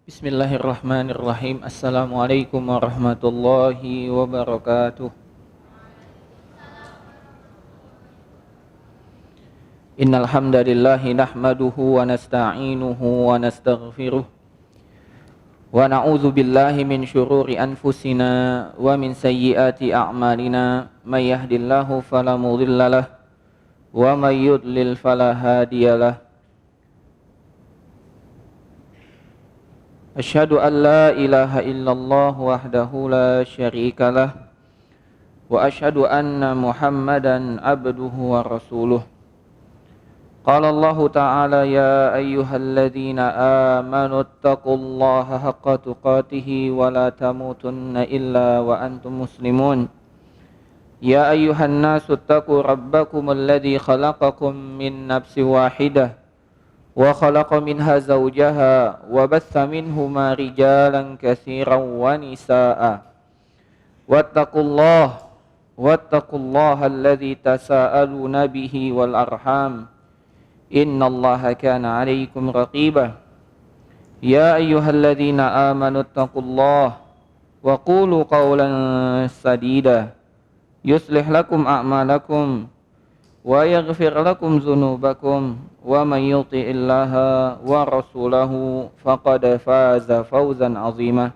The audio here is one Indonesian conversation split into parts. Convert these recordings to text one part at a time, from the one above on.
Bismillahirrahmanirrahim. Assalamualaikum warahmatullahi wabarakatuh. Innal hamdalillah nahmaduhu wa nasta'inuhu wa nastaghfiruh wa na'udzu billahi min syururi anfusina wa min sayyiati a'malina. May yahdihillahu fala mudhillalah wa may yudlil fala hadiyalah. Asyhadu an la ilaha illallah wahdahu la syarika lah wa asyhadu anna Muhammadan abduhu wa rasuluh. Qala Allah ta'ala ya ayyuhalladzina amanu taqullaha haqqa tuqatih wa la tamutunna illa wa antum muslimun. Ya ayyuhan nasu taqu rabbakumul ladzi khalaqakum min nafsin wahidah wa khalaqa minha zawjaha wa batha minhuma rijalan katsiran wa nisaa'a wattaqullaha alladzi tasaaluna bihi wal arham innallaha kana 'alaikum raqiba. Ya ayyuhalladzina amanu taqullaha wa qulu qawlan sadida yuslih lakum a'malakum wa yaghfir lakum dzunubakum wa may yuti'illaha wa rasulahu faqad faza fawzan 'azima.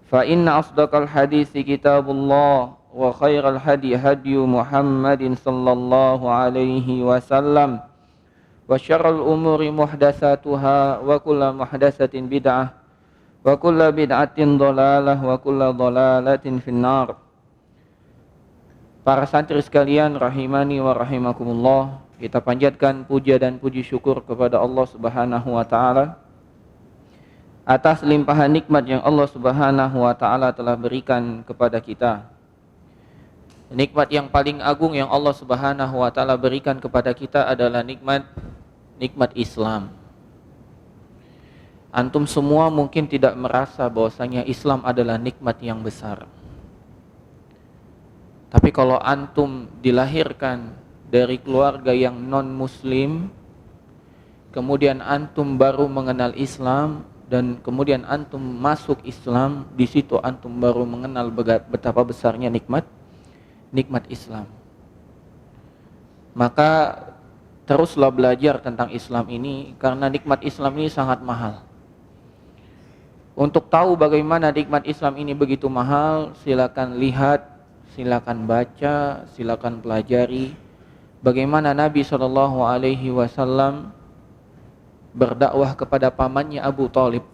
Fa inna asdaqal haditsi kitabullah wa khairal hadi hadyu Muhammadin sallallahu alaihi wasallam wa syarrul umuri muhdatsatuha wa kullu muhdatsatin bid'ah wa kullu bid'atin dhalalah wa kullu dhalalatin finnar. Para santri sekalian rahimani wa rahimakumullah, kita panjatkan puja dan puji syukur kepada Allah Subhanahu wa taala atas limpahan nikmat yang Allah Subhanahu wa taala telah berikan kepada kita. Nikmat yang paling agung yang Allah Subhanahu wa taala berikan kepada kita adalah nikmat Islam. Antum semua mungkin tidak merasa bahwasanya Islam adalah nikmat yang besar. Tapi kalau antum dilahirkan dari keluarga yang non-muslim, kemudian antum baru mengenal Islam, dan kemudian antum masuk Islam, di situ antum baru mengenal betapa besarnya nikmat Islam. Maka teruslah belajar tentang Islam ini, karena nikmat Islam ini sangat mahal. Untuk tahu bagaimana nikmat Islam ini begitu mahal, silakan lihat, silakan baca, silakan pelajari bagaimana Nabi SAW berdakwah kepada pamannya Abu Thalib.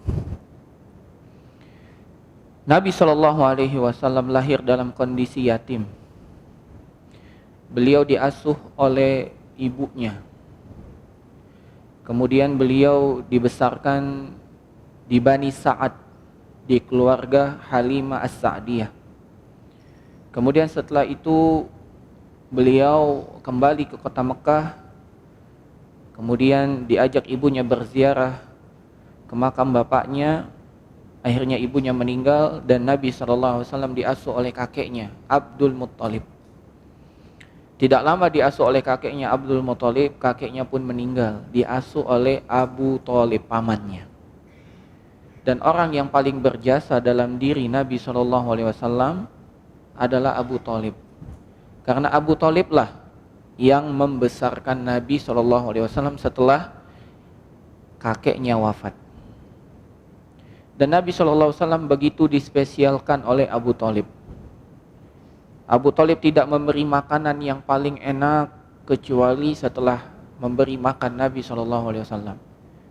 Nabi SAW lahir dalam kondisi yatim. Beliau diasuh oleh ibunya. Kemudian beliau dibesarkan di Bani Sa'ad, di keluarga Halimah As-Sa'diyah. Kemudian setelah itu beliau kembali ke kota Mekah. Kemudian diajak ibunya berziarah ke makam bapaknya. Akhirnya ibunya meninggal dan Nabi SAW diasuh oleh kakeknya Abdul Muttalib. Tidak lama diasuh oleh kakeknya Abdul Muttalib, kakeknya pun meninggal. Diasuh oleh Abu Thalib, pamannya. Dan orang yang paling berjasa dalam diri Nabi SAW adalah Abu Thalib. Karena Abu Thalib lah yang membesarkan Nabi SAW setelah kakeknya wafat. Dan Nabi SAW begitu dispesialkan oleh Abu Thalib. Abu Thalib tidak memberi makanan yang paling enak kecuali setelah memberi makan Nabi SAW.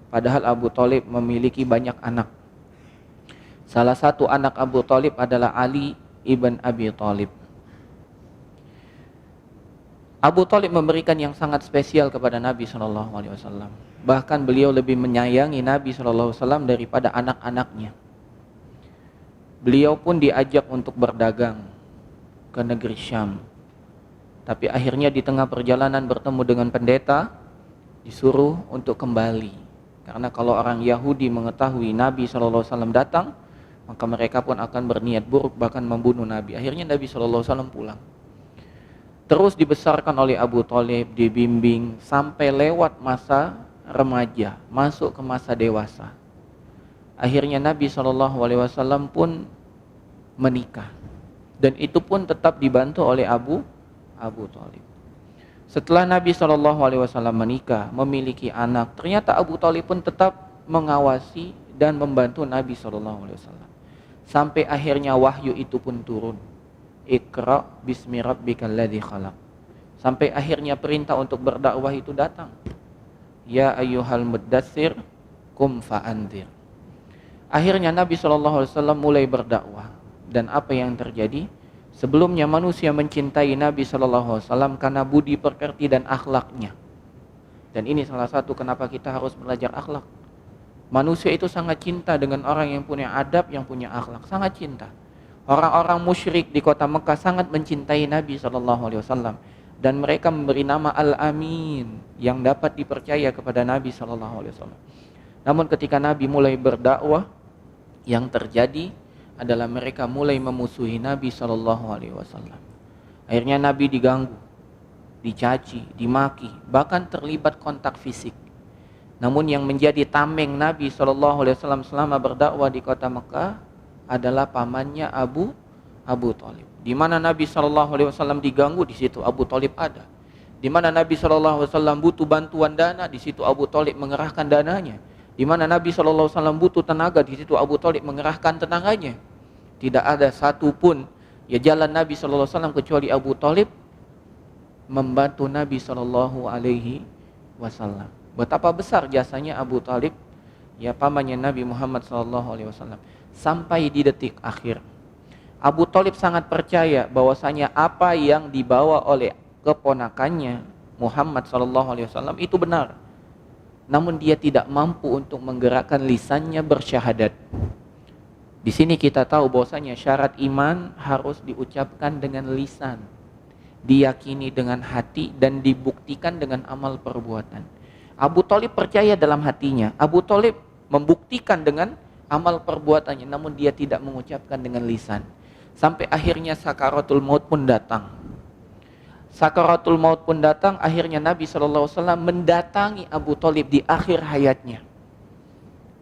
Padahal Abu Thalib memiliki banyak anak. Salah satu anak Abu Thalib adalah Ali ibn Abi Thalib. Abu Thalib memberikan yang sangat spesial kepada Nabi SAW. Bahkan beliau lebih menyayangi Nabi SAW daripada anak-anaknya. Beliau pun diajak untuk berdagang ke negeri Syam. Tapi akhirnya di tengah perjalanan bertemu dengan pendeta, disuruh untuk kembali. Karena kalau orang Yahudi mengetahui Nabi SAW datang, maka mereka pun akan berniat buruk, bahkan membunuh Nabi. Akhirnya Nabi SAW pulang. Terus dibesarkan oleh Abu Thalib, dibimbing sampai lewat masa remaja, masuk ke masa dewasa. Akhirnya Nabi SAW pun menikah, dan itu pun tetap dibantu oleh Abu Thalib. Setelah Nabi SAW menikah, memiliki anak, ternyata Abu Thalib pun tetap mengawasi dan membantu Nabi SAW. Sampai akhirnya wahyu itu pun turun. Iqra bismi rabbikal ladzi khalaq. Sampai akhirnya perintah untuk berdakwah itu datang. Ya ayyuhal muddatsir qum fa'andzir. Akhirnya Nabi SAW mulai berdakwah. Dan apa yang terjadi? Sebelumnya manusia mencintai Nabi SAW karena budi pekerti dan akhlaknya. Dan ini salah satu kenapa kita harus belajar akhlak. Manusia itu sangat cinta dengan orang yang punya adab, yang punya akhlak. Sangat cinta. Orang-orang musyrik di kota Mekah sangat mencintai Nabi SAW. Dan mereka memberi nama Al-Amin, yang dapat dipercaya kepada Nabi SAW. Namun ketika Nabi mulai berdakwah, yang terjadi adalah mereka mulai memusuhi Nabi SAW. Akhirnya Nabi diganggu, dicaci, dimaki, bahkan terlibat kontak fisik. Namun yang menjadi tameng Nabi SAW selama berdakwah di kota Mekah adalah pamannya Abu Thalib. Di mana Nabi SAW diganggu, di situ Abu Thalib ada. Di mana Nabi SAW butuh bantuan dana, di situ Abu Thalib mengerahkan dananya. Di mana Nabi SAW butuh tenaga, di situ Abu Thalib mengerahkan tenaganya. Tidak ada satupun jalan Nabi SAW kecuali Abu Thalib membantu Nabi SAW. Betapa besar jasanya Abu Thalib, pamannya Nabi Muhammad SAW. Sampai di detik akhir, Abu Thalib sangat percaya bahwasanya apa yang dibawa oleh keponakannya Muhammad SAW itu benar. Namun dia tidak mampu untuk menggerakkan lisannya bersyahadat. Di sini kita tahu bahwasanya syarat iman harus diucapkan dengan lisan, diyakini dengan hati, dan dibuktikan dengan amal perbuatan. Abu Thalib percaya dalam hatinya, Abu Thalib membuktikan dengan amal perbuatannya, namun dia tidak mengucapkan dengan lisan. Sampai akhirnya sakaratul maut pun datang. Sakaratul maut pun datang, akhirnya Nabi SAW mendatangi Abu Thalib di akhir hayatnya.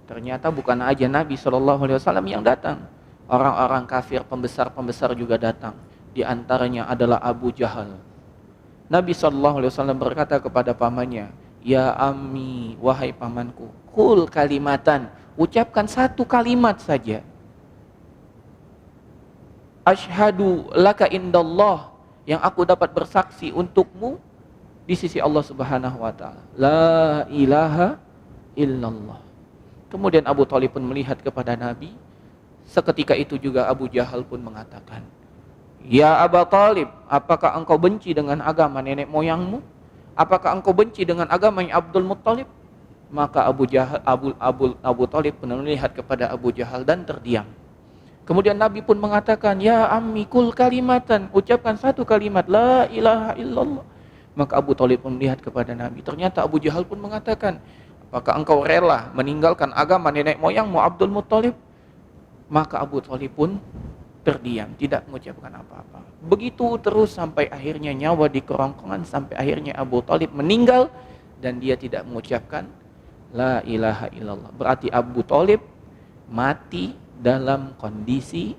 Ternyata bukan aja Nabi SAW yang datang. Orang-orang kafir, pembesar-pembesar juga datang. Di antaranya adalah Abu Jahal. Nabi SAW berkata kepada pamannya, Ya ammi, wahai pamanku, kul kalimatan, ucapkan satu kalimat saja. Asyhadu laka indallah, yang aku dapat bersaksi untukmu di sisi Allah Subhanahu wa taala. La ilaha illallah. Kemudian Abu Thalib pun melihat kepada Nabi. Seketika itu juga Abu Jahal pun mengatakan, Ya Abu Thalib, apakah engkau benci dengan agama nenek moyangmu? Apakah engkau benci dengan agama Abdul Muttalib? Maka Abu Thalib pun melihat kepada Abu Jahal dan terdiam. Kemudian Nabi pun mengatakan, Ya ammi kul kalimatan, ucapkan satu kalimat, La ilaha illallah. Maka Abu Thalib pun melihat kepada Nabi. Ternyata Abu Jahal pun mengatakan, apakah engkau rela meninggalkan agama nenek moyangmu Abdul Muttalib? Maka Abu Thalib pun terdiam, tidak mengucapkan apa-apa. Begitu terus sampai akhirnya nyawa di kerongkongan, sampai akhirnya Abu Thalib meninggal dan dia tidak mengucapkan La ilaha illallah. Berarti Abu Thalib mati dalam kondisi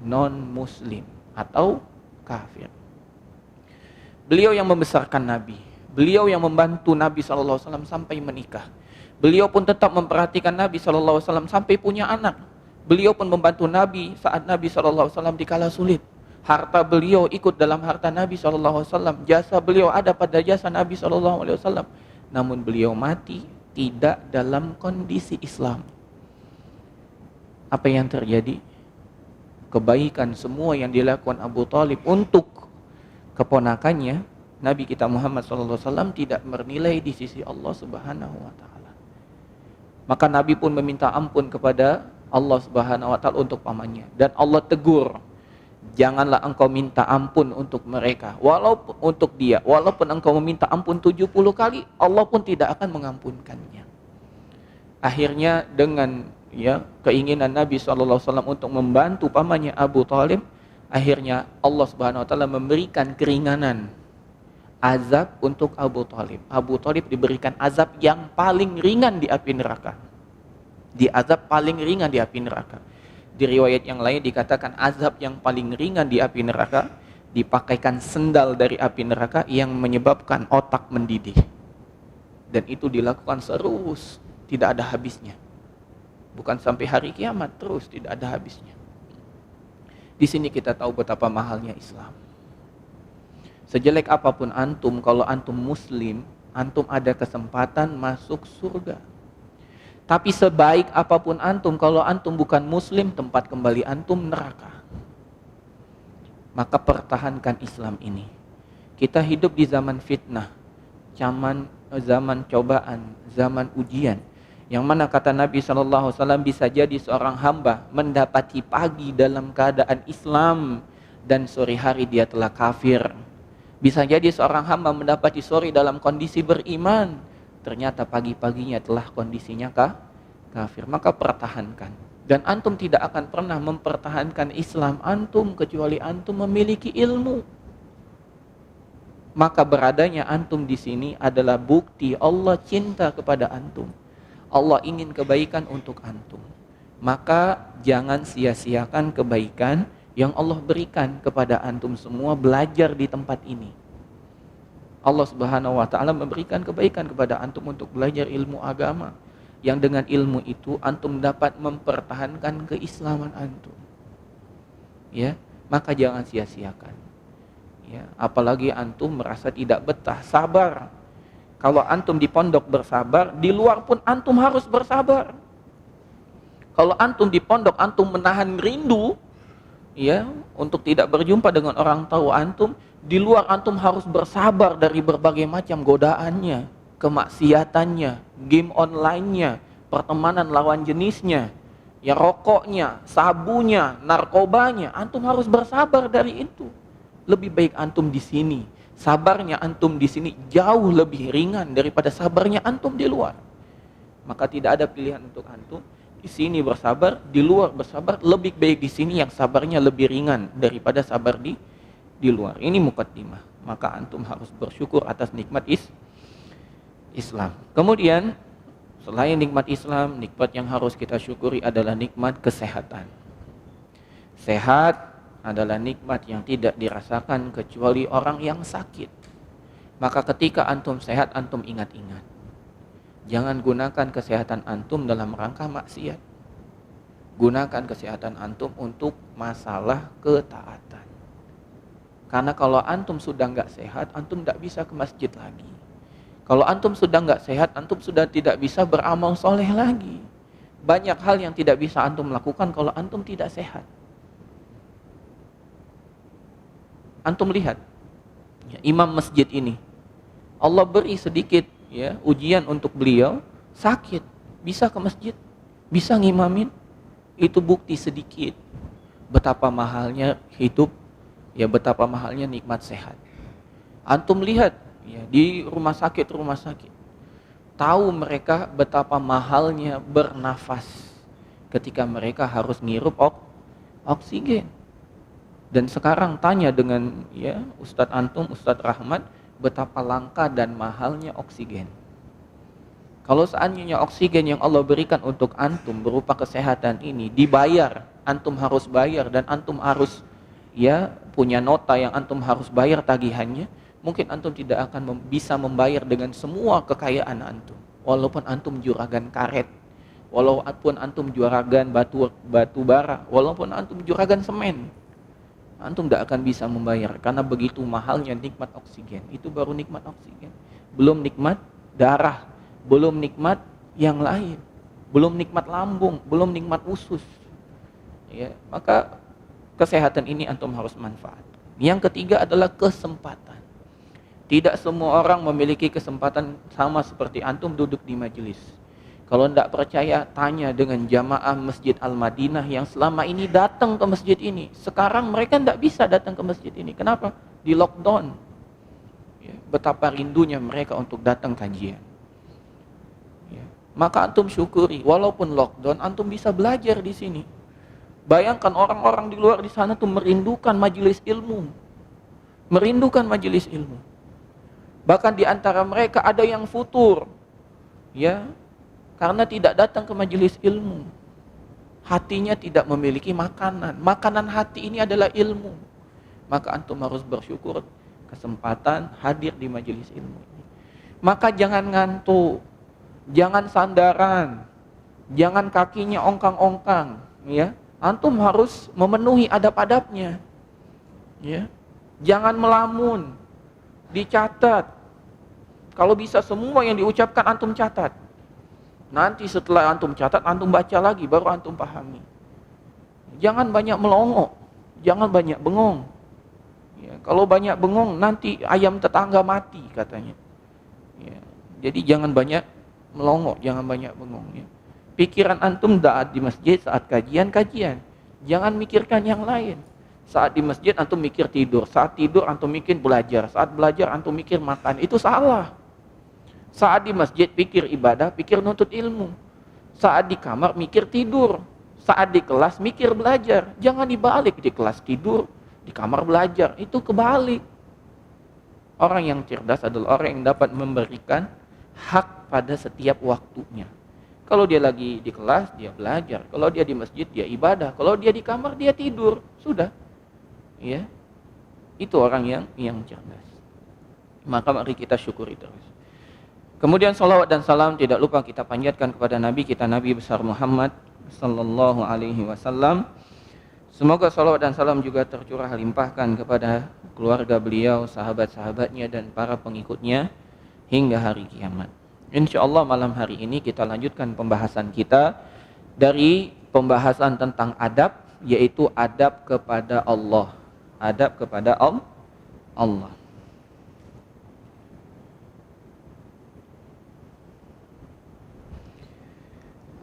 non-muslim atau kafir. Beliau yang membesarkan Nabi, beliau yang membantu Nabi SAW sampai menikah. Beliau pun tetap memperhatikan Nabi SAW sampai punya anak. Beliau pun membantu Nabi saat Nabi SAW dikala sulit. Harta beliau ikut dalam harta Nabi SAW. Jasa beliau ada pada jasa Nabi SAW. Namun beliau mati tidak dalam kondisi Islam. Apa yang terjadi? Kebaikan semua yang dilakukan Abu Thalib untuk keponakannya, Nabi kita Muhammad SAW tidak bernilai di sisi Allah Subhanahu wa taala. Maka Nabi pun meminta ampun kepada Allah Subhanahu wa taala untuk pamannya, dan Allah tegur, janganlah engkau minta ampun untuk mereka, walaupun untuk dia, walaupun engkau meminta ampun 70 kali, Allah pun tidak akan mengampunkannya. Akhirnya dengan keinginan Nabi SAW untuk membantu pamannya Abu Thalib, akhirnya Allah Subhanahu wa taala memberikan keringanan azab untuk Abu Thalib. Abu Thalib diberikan azab yang paling ringan di api neraka. Di azab paling ringan di api neraka. Di riwayat yang lain dikatakan azab yang paling ringan di api neraka, dipakaikan sendal dari api neraka yang menyebabkan otak mendidih. Dan itu dilakukan terus, tidak ada habisnya. Bukan sampai hari kiamat, terus tidak ada habisnya. Di sini kita tahu betapa mahalnya Islam. Sejelek apapun antum, kalau antum muslim, antum ada kesempatan masuk surga. Tapi sebaik apapun antum, kalau antum bukan muslim, tempat kembali antum neraka. Maka pertahankan Islam ini. Kita hidup di zaman fitnah, zaman cobaan, zaman ujian. Yang mana kata Nabi SAW, bisa jadi seorang hamba mendapati pagi dalam keadaan Islam dan sore hari dia telah kafir. Bisa jadi seorang hamba mendapati sore dalam kondisi beriman, ternyata pagi-paginya telah kondisinya kafir. Maka pertahankan. Dan antum tidak akan pernah mempertahankan Islam antum kecuali antum memiliki ilmu. Maka beradanya antum di sini adalah bukti Allah cinta kepada antum. Allah ingin kebaikan untuk antum. Maka jangan sia-siakan kebaikan yang Allah berikan kepada antum semua belajar di tempat ini. Allah Subhanahu wa taala memberikan kebaikan kepada antum untuk belajar ilmu agama, yang dengan ilmu itu antum dapat mempertahankan keislaman antum. Ya, maka jangan sia-siakan. Ya, apalagi antum merasa tidak betah, sabar. Kalau antum di pondok bersabar, di luar pun antum harus bersabar. Kalau antum di pondok antum menahan rindu, ya, untuk tidak berjumpa dengan orang tua antum, di luar antum harus bersabar dari berbagai macam godaannya, kemaksiatannya, game online-nya, pertemanan lawan jenisnya, ya rokoknya, sabunya, narkobanya. Antum harus bersabar dari itu. Lebih baik antum di sini. Sabarnya antum di sini jauh lebih ringan daripada sabarnya antum di luar. Maka tidak ada pilihan untuk antum. Di sini bersabar, di luar bersabar. Lebih baik di sini yang sabarnya lebih ringan daripada sabar di luar. Ini muqaddimah. Maka antum harus bersyukur atas nikmat Islam. Kemudian selain nikmat Islam, nikmat yang harus kita syukuri adalah nikmat kesehatan. Sehat adalah nikmat yang tidak dirasakan kecuali orang yang sakit. Maka ketika antum sehat, antum ingat-ingat. Jangan gunakan kesehatan antum dalam rangka maksiat. Gunakan kesehatan antum untuk masalah ketaatan. Karena kalau antum sudah nggak sehat, antum tidak bisa ke masjid lagi. Kalau antum sudah nggak sehat, antum sudah tidak bisa beramal soleh lagi. Banyak hal yang tidak bisa antum lakukan kalau antum tidak sehat. Antum lihat, ya, imam masjid ini, Allah beri sedikit ya ujian untuk beliau, sakit, bisa ke masjid, bisa ngimamin, itu bukti sedikit betapa mahalnya hidup, ya betapa mahalnya nikmat sehat. Antum lihat ya di rumah sakit, tahu mereka betapa mahalnya bernafas ketika mereka harus ngirup oksigen. Dan sekarang tanya dengan ya Ustadz antum, Ustadz Rahmat, betapa langka dan mahalnya oksigen. Kalau seandainya oksigen yang Allah berikan untuk antum berupa kesehatan ini dibayar, antum harus bayar dan antum harus ya punya nota yang antum harus bayar tagihannya, mungkin antum tidak akan bisa membayar dengan semua kekayaan antum. Walaupun antum juragan karet, walaupun antum juragan batu bara, walaupun antum juragan semen, antum tidak akan bisa membayar karena begitu mahalnya nikmat oksigen. Itu baru nikmat oksigen, belum nikmat darah, belum nikmat yang lain, belum nikmat lambung, belum nikmat usus. Ya, maka kesehatan ini antum harus manfaat. Yang ketiga adalah kesempatan. Tidak semua orang memiliki kesempatan sama seperti antum duduk di majelis. Kalau tidak percaya, tanya dengan jamaah Masjid Al-Madinah yang selama ini datang ke masjid ini. Sekarang mereka tidak bisa datang ke masjid ini. Kenapa? Di lockdown. Ya, betapa rindunya mereka untuk datang kajian. Ya, maka antum syukuri, walaupun lockdown, antum bisa belajar di sini. Bayangkan orang-orang di luar di sana tuh merindukan majelis ilmu. Merindukan majelis ilmu. Bahkan di antara mereka ada yang futur. Ya, Karena tidak datang ke majelis ilmu. Hatinya tidak memiliki makanan. Makanan hati ini adalah ilmu. Maka antum harus bersyukur kesempatan hadir di majelis ilmu ini. Maka jangan ngantuk, jangan sandaran, jangan kakinya ongkang-ongkang, ya. Antum harus memenuhi adab-adabnya. Ya. Jangan melamun. Dicatat. Kalau bisa semua yang diucapkan antum catat. Nanti setelah antum catat, antum baca lagi baru antum pahami. Jangan banyak melongo, jangan banyak bengong. Ya, kalau banyak bengong nanti ayam tetangga mati katanya. Ya, jadi jangan banyak melongo, jangan banyak bengong. Ya. Pikiran antum saat di masjid, saat kajian. Jangan mikirkan yang lain. Saat di masjid antum mikir tidur, saat tidur antum mikir belajar, saat belajar antum mikir makan. Itu salah. Saat di masjid pikir ibadah, pikir nuntut ilmu. Saat di kamar mikir tidur. Saat di kelas mikir belajar. Jangan dibalik, di kelas tidur, di kamar belajar. Itu kebalik. Orang yang cerdas adalah orang yang dapat memberikan hak pada setiap waktunya. Kalau dia lagi di kelas, dia belajar. Kalau dia di masjid, dia ibadah. Kalau dia di kamar, dia tidur. Sudah. Ya. Itu orang yang cerdas. Maka mari kita syukuri terus. Kemudian salawat dan salam tidak lupa kita panjatkan kepada Nabi kita, Nabi besar Muhammad sallallahu alaihi wasallam. Semoga salawat dan salam juga tercurah limpahkan kepada keluarga beliau, sahabat-sahabatnya dan para pengikutnya hingga hari kiamat. Insyaallah malam hari ini kita lanjutkan pembahasan kita dari pembahasan tentang adab, yaitu adab kepada Allah. Adab kepada Allah.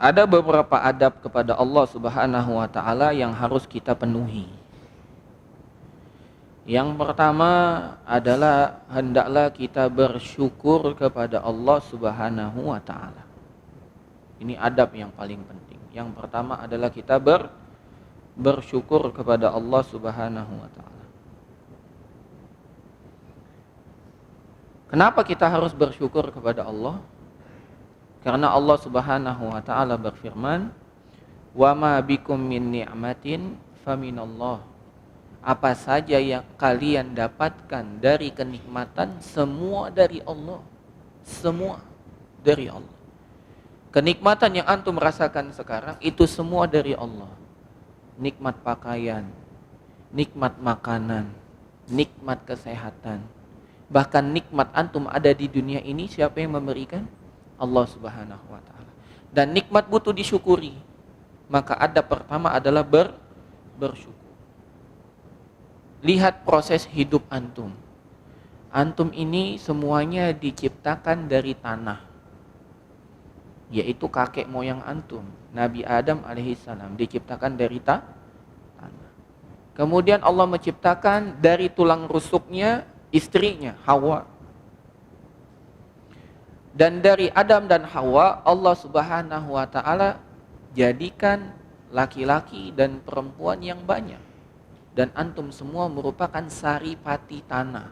Ada beberapa adab kepada Allah Subhanahu wa taala yang harus kita penuhi. Yang pertama adalah hendaklah kita bersyukur kepada Allah Subhanahu wa taala. Ini adab yang paling penting. Yang pertama adalah kita bersyukur kepada Allah Subhanahu wa taala. Kenapa kita harus bersyukur kepada Allah? Karena Allah Subhanahu wa taala berfirman, "Wa ma bikum min ni'matin faminallah." Apa saja yang kalian dapatkan dari kenikmatan, semua dari Allah. Semua dari Allah. Kenikmatan yang antum rasakan sekarang itu semua dari Allah. Nikmat pakaian, nikmat makanan, nikmat kesehatan. Bahkan nikmat antum ada di dunia ini, siapa yang memberikan? Allah Subhanahu wa taala. Dan nikmat butuh disyukuri. Maka adab pertama adalah bersyukur. Lihat proses hidup antum. Antum ini semuanya diciptakan dari tanah. Yaitu kakek moyang antum, Nabi Adam alaihissalam diciptakan dari tanah. Kemudian Allah menciptakan dari tulang rusuknya istrinya Hawa. Dan dari Adam dan Hawa Allah Subhanahu wa taala jadikan laki-laki dan perempuan yang banyak. Dan antum semua merupakan saripati tanah.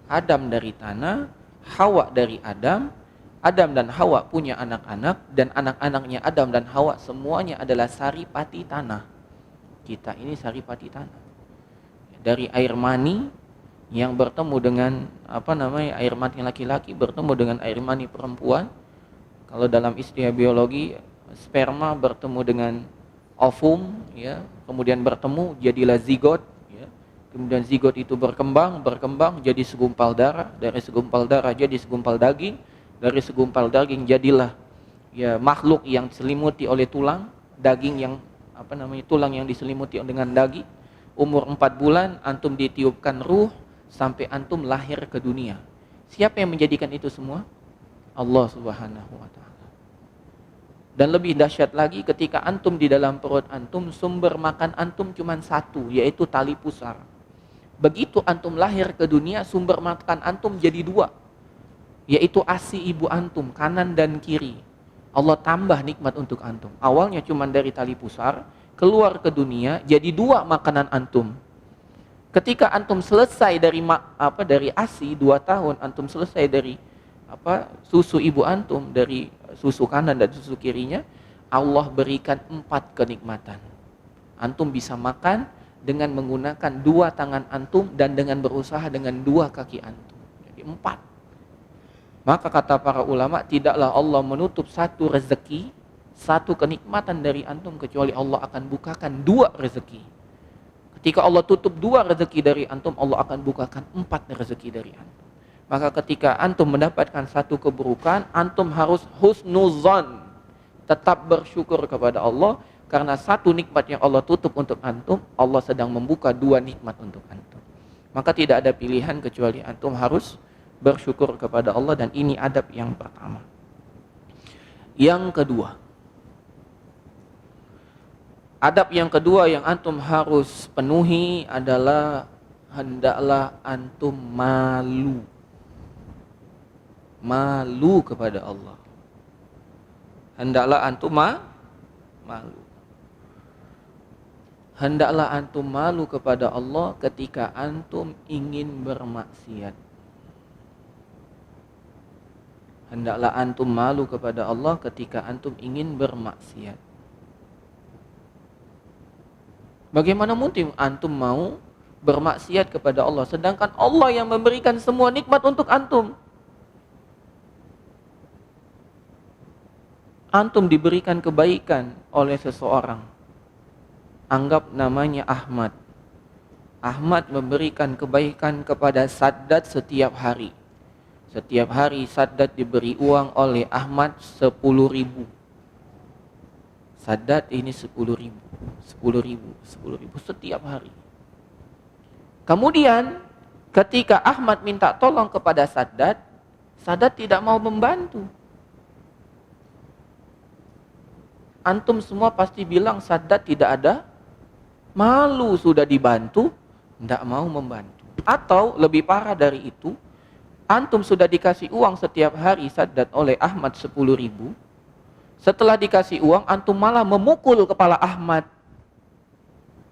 Adam dari tanah, Hawa dari Adam. Adam dan Hawa punya anak-anak dan anak-anaknya Adam dan Hawa semuanya adalah saripati tanah. Kita ini saripati tanah. Dari air mani yang bertemu dengan air mani laki-laki bertemu dengan air mani perempuan. Kalau dalam istilah biologi, sperma bertemu dengan ovum, ya, kemudian bertemu jadilah zigot, ya. Kemudian zigot itu berkembang jadi segumpal darah, dari segumpal darah jadi segumpal daging, dari segumpal daging jadilah ya makhluk yang diselimuti oleh tulang, daging yang tulang yang diselimuti dengan daging. Umur 4 bulan antum ditiupkan ruh sampai antum lahir ke dunia. Siapa yang menjadikan itu semua? Allah Subhanahu wa taala. Dan lebih dahsyat lagi ketika antum di dalam perut antum, sumber makan antum cuma satu, yaitu tali pusar. Begitu antum lahir ke dunia, sumber makan antum jadi dua, yaitu ASI ibu antum, kanan dan kiri. Allah tambah nikmat untuk antum. Awalnya cuma dari tali pusar, keluar ke dunia jadi dua makanan antum. Ketika antum selesai dari ASI 2 tahun, antum selesai dari susu ibu antum dari susu kanan dan susu kirinya, Allah berikan 4 kenikmatan. Antum bisa makan dengan menggunakan 2 tangan antum dan dengan berusaha dengan 2 kaki antum. Jadi 4. Maka kata para ulama, tidaklah Allah menutup satu rezeki, satu kenikmatan dari antum, kecuali Allah akan bukakan 2 rezeki. Ketika Allah tutup 2 rezeki dari antum, Allah akan bukakan 4 rezeki dari antum. Maka ketika antum mendapatkan satu keburukan, antum harus husnuzan, tetap bersyukur kepada Allah, karena satu nikmat yang Allah tutup untuk antum, Allah sedang membuka 2 nikmat untuk antum. Maka tidak ada pilihan kecuali antum harus bersyukur kepada Allah, dan ini adab yang pertama. Yang kedua, adab yang kedua yang antum harus penuhi adalah hendaklah antum malu. Malu kepada Allah. Hendaklah antum malu. Hendaklah antum malu kepada Allah ketika antum ingin bermaksiat. Hendaklah antum malu kepada Allah ketika antum ingin bermaksiat. Bagaimana mungkin antum mau bermaksiat kepada Allah, sedangkan Allah yang memberikan semua nikmat untuk antum? Antum diberikan kebaikan oleh seseorang, anggap namanya Ahmad. Ahmad memberikan kebaikan kepada Saddad setiap hari. Setiap hari Saddad diberi uang oleh Ahmad 10.000. Saddad ini 10.000 setiap hari. Kemudian ketika Ahmad minta tolong kepada Saddad, Saddad tidak mau membantu. Antum semua pasti bilang Saddad tidak ada malu, sudah dibantu, tidak mau membantu. Atau lebih parah dari itu, antum sudah dikasih uang setiap hari Saddad oleh Ahmad 10.000. Setelah dikasih uang, antum malah memukul kepala Ahmad.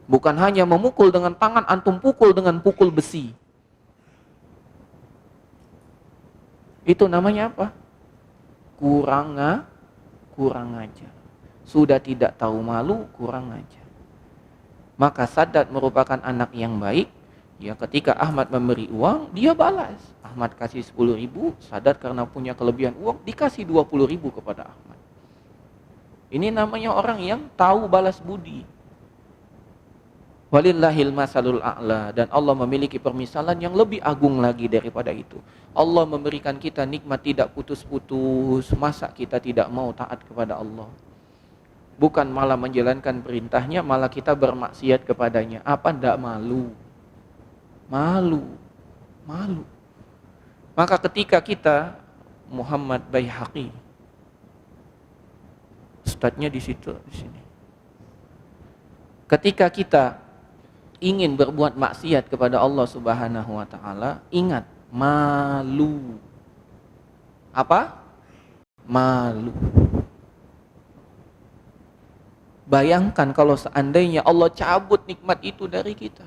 Bukan hanya memukul dengan tangan, antum pukul dengan pukul besi. Itu namanya apa? Kurang ajar. Sudah tidak tahu malu, kurang ajar. Maka Saddad merupakan anak yang baik. Ya, ketika Ahmad memberi uang, dia balas. Ahmad kasih 10.000, Saddad karena punya kelebihan uang dikasih 20.000 kepada Ahmad. Ini namanya orang yang tahu balas budi. Walillahil masalul a'la, dan Allah memiliki permisalan yang lebih agung lagi daripada itu. Allah memberikan kita nikmat tidak putus-putus, masa kita tidak mau taat kepada Allah? Bukan malah menjalankan perintahnya, malah kita bermaksiat kepadanya. Apa ndak malu? Malu. Maka ketika kita, Muhammad Baihaqi, ustadznya di sini. Ketika kita ingin berbuat maksiat kepada Allah Subhanahu wa taala, ingat, malu. Apa? Malu. Bayangkan kalau seandainya Allah cabut nikmat itu dari kita.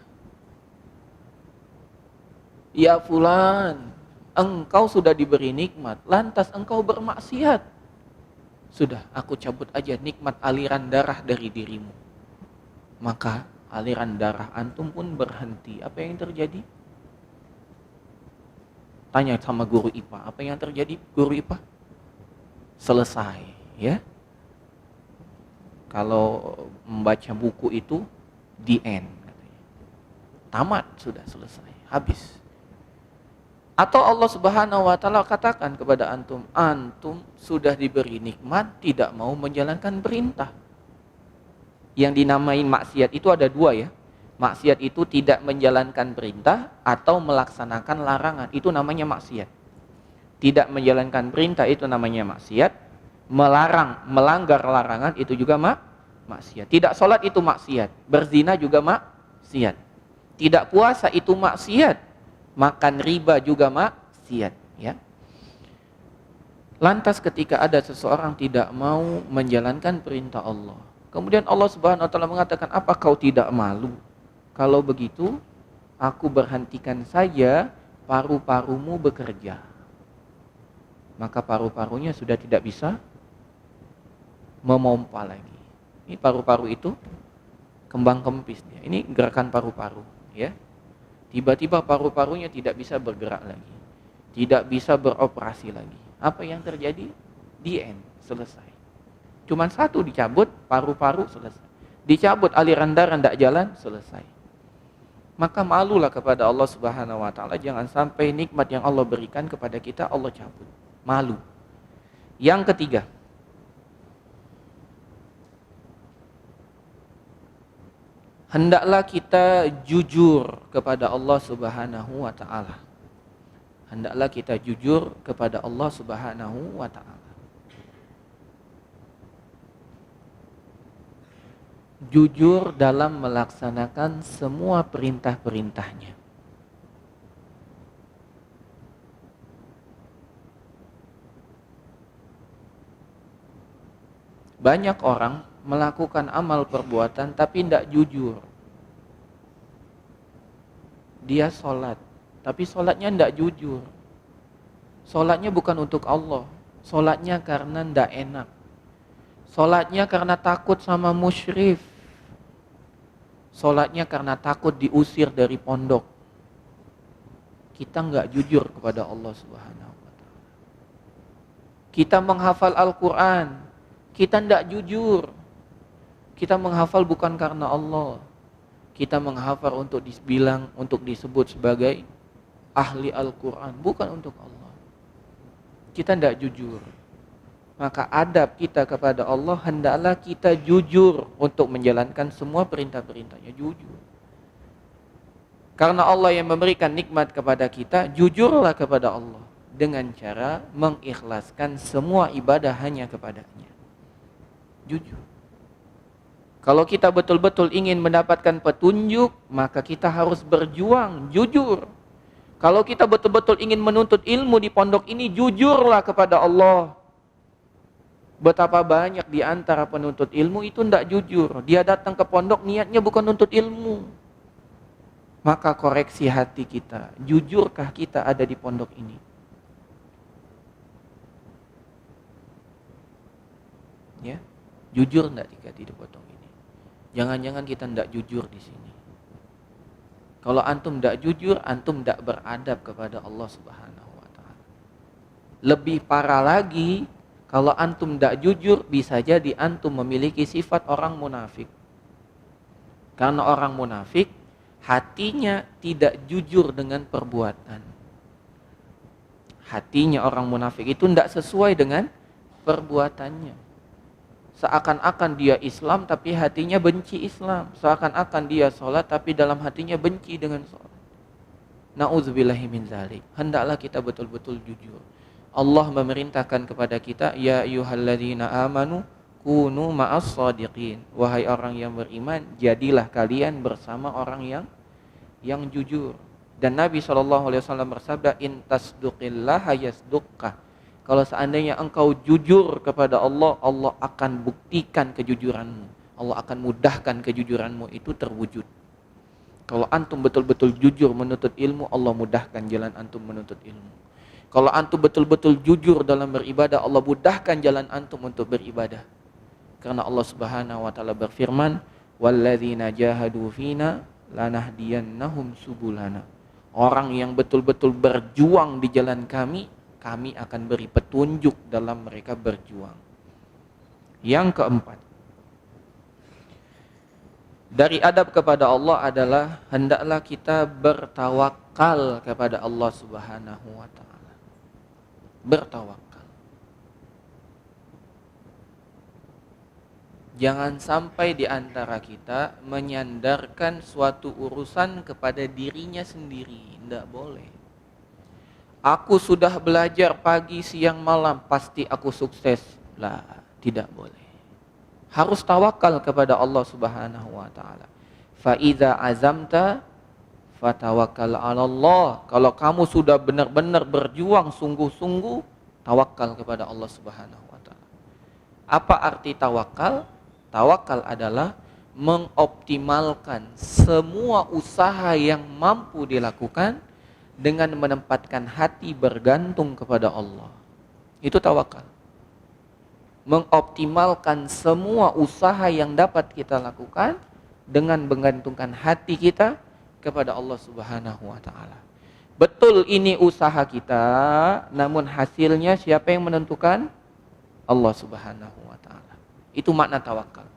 Ya fulan, engkau sudah diberi nikmat, lantas engkau bermaksiat. Sudah, aku cabut aja nikmat aliran darah dari dirimu. Maka aliran darah antum pun berhenti. Apa yang terjadi? Tanya sama guru IPA, apa yang terjadi guru IPA? Selesai, ya. Kalau membaca buku itu the end katanya. Tamat, sudah selesai, habis. Atau Allah Subhanahu wa taala katakan kepada antum, antum sudah diberi nikmat, tidak mau menjalankan perintah. Yang dinamain maksiat itu ada 2 ya. Maksiat itu tidak menjalankan perintah atau melaksanakan larangan, itu namanya maksiat. Tidak menjalankan perintah itu namanya maksiat. Melarang, melanggar larangan itu juga maksiat. Tidak sholat itu maksiat. Berzina juga maksiat. Tidak puasa itu maksiat. Makan riba juga maksiat, ya. Lantas ketika ada seseorang tidak mau menjalankan perintah Allah, kemudian Allah Subhanahu wa taala mengatakan, apa kau tidak malu? Kalau begitu, aku berhentikan saja paru-parumu bekerja. maka paru-parunya sudah tidak bisa memompa lagi. Ini paru-paru itu kembang kempis dia. Ini gerakan paru-paru, ya. Tiba-tiba paru-parunya tidak bisa bergerak lagi, tidak bisa beroperasi lagi. Apa yang terjadi? The end, selesai. Cuman satu dicabut, paru-paru selesai. Dicabut aliran darah tidak jalan, selesai. Maka malulah kepada Allah Subhanahu wa taala, jangan sampai nikmat yang Allah berikan kepada kita Allah cabut. Malu. Yang ketiga, hendaklah kita jujur kepada Allah Subhanahu wa taala. Hendaklah kita jujur kepada Allah Subhanahu wa taala. Jujur dalam melaksanakan semua perintah-perintahnya. Banyak orang melakukan amal perbuatan tapi tidak jujur. Dia sholat, tapi sholatnya tidak jujur. Sholatnya bukan untuk Allah, sholatnya karena tidak enak. Sholatnya karena takut sama musyrif. Sholatnya karena takut diusir dari pondok. Kita nggak jujur kepada Allah Subhanahu wa taala. Kita menghafal Al-Quran, kita tidak jujur. Kita menghafal bukan karena Allah. Kita menghafal untuk dibilang, untuk disebut sebagai ahli Al-Quran, bukan untuk Allah. Kita tidak jujur. Maka adab kita kepada Allah, hendaklah kita jujur untuk menjalankan semua perintah-perintahnya, jujur. Karena Allah yang memberikan nikmat kepada kita, jujurlah kepada Allah dengan cara mengikhlaskan semua ibadah hanya kepadanya. Jujur. Kalau kita betul-betul ingin mendapatkan petunjuk, maka kita harus berjuang, jujur. Kalau kita betul-betul ingin menuntut ilmu di pondok ini, jujurlah kepada Allah. Betapa banyak di antara penuntut ilmu itu tidak jujur. Dia datang ke pondok niatnya bukan nuntut ilmu. Maka koreksi hati kita. Jujurkah kita ada di pondok ini? Ya, jujur tidak jika di pondok ini? Jangan-jangan kita tidak jujur di sini. Kalau antum tidak jujur, antum tidak beradab kepada Allah Subhanahu wa taala. Lebih parah lagi, kalau antum tidak jujur, bisa jadi antum memiliki sifat orang munafik. Karena orang munafik, hatinya tidak jujur dengan perbuatan. Hatinya orang munafik itu tidak sesuai dengan perbuatannya. Seakan-akan dia Islam, tapi hatinya benci Islam. Seakan-akan dia sholat, tapi dalam hatinya benci dengan sholat. Na'udzubillahi min dzalik. Hendaklah kita betul-betul jujur. Allah memerintahkan kepada kita, ya ayyuhalladzina amanu kunu ma'as shadiqin. Wahai orang yang beriman, jadilah kalian bersama orang yang jujur. Dan Nabi SAW bersabda, in tasduqillaha yasduqka. Kalau seandainya engkau jujur kepada Allah, Allah akan buktikan kejujuranmu. Allah akan mudahkan kejujuranmu itu terwujud. Kalau antum betul-betul jujur menuntut ilmu, Allah mudahkan jalan antum menuntut ilmu. Kalau antum betul-betul jujur dalam beribadah, Allah mudahkan jalan antum untuk beribadah. Karena Allah Subhanahu wa taala berfirman, walladzina jahadu fina lanahdiyannahum subulana. Orang yang betul-betul berjuang di jalan kami, kami akan beri petunjuk dalam mereka berjuang. Yang keempat, dari adab kepada Allah adalah hendaklah kita bertawakal kepada Allah Subhanahu wa taala. Bertawakal. Jangan sampai di antara kita menyandarkan suatu urusan kepada dirinya sendiri. Tidak boleh. Aku sudah belajar pagi, siang, malam, pasti aku sukses. Lah, tidak boleh. Harus tawakal kepada Allah Subhanahu wa taala. Fa idza azamta fatawakkal 'ala Allah. Kalau kamu sudah benar-benar berjuang sungguh-sungguh, tawakal kepada Allah Subhanahu wa taala. Apa arti tawakal? Tawakal adalah mengoptimalkan semua usaha yang mampu dilakukan dengan menempatkan hati bergantung kepada Allah. Itu tawakal. Mengoptimalkan semua usaha yang dapat kita lakukan dengan menggantungkan hati kita kepada Allah Subhanahu wa taala. Betul ini usaha kita, namun hasilnya siapa yang menentukan? Allah Subhanahu wa taala. Itu makna tawakal.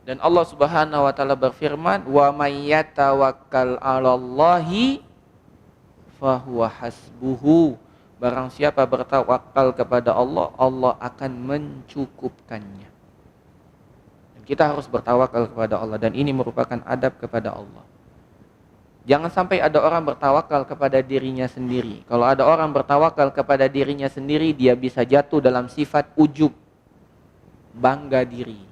Dan Allah Subhanahu wa taala berfirman, "Wa may yatawakkal 'alallahi fahuwa hasbuhu." Barang siapa bertawakal kepada Allah, Allah akan mencukupkannya. Dan kita harus bertawakal kepada Allah, dan ini merupakan adab kepada Allah. Jangan sampai ada orang bertawakal kepada dirinya sendiri. Kalau ada orang bertawakal kepada dirinya sendiri, dia bisa jatuh dalam sifat ujub, bangga diri.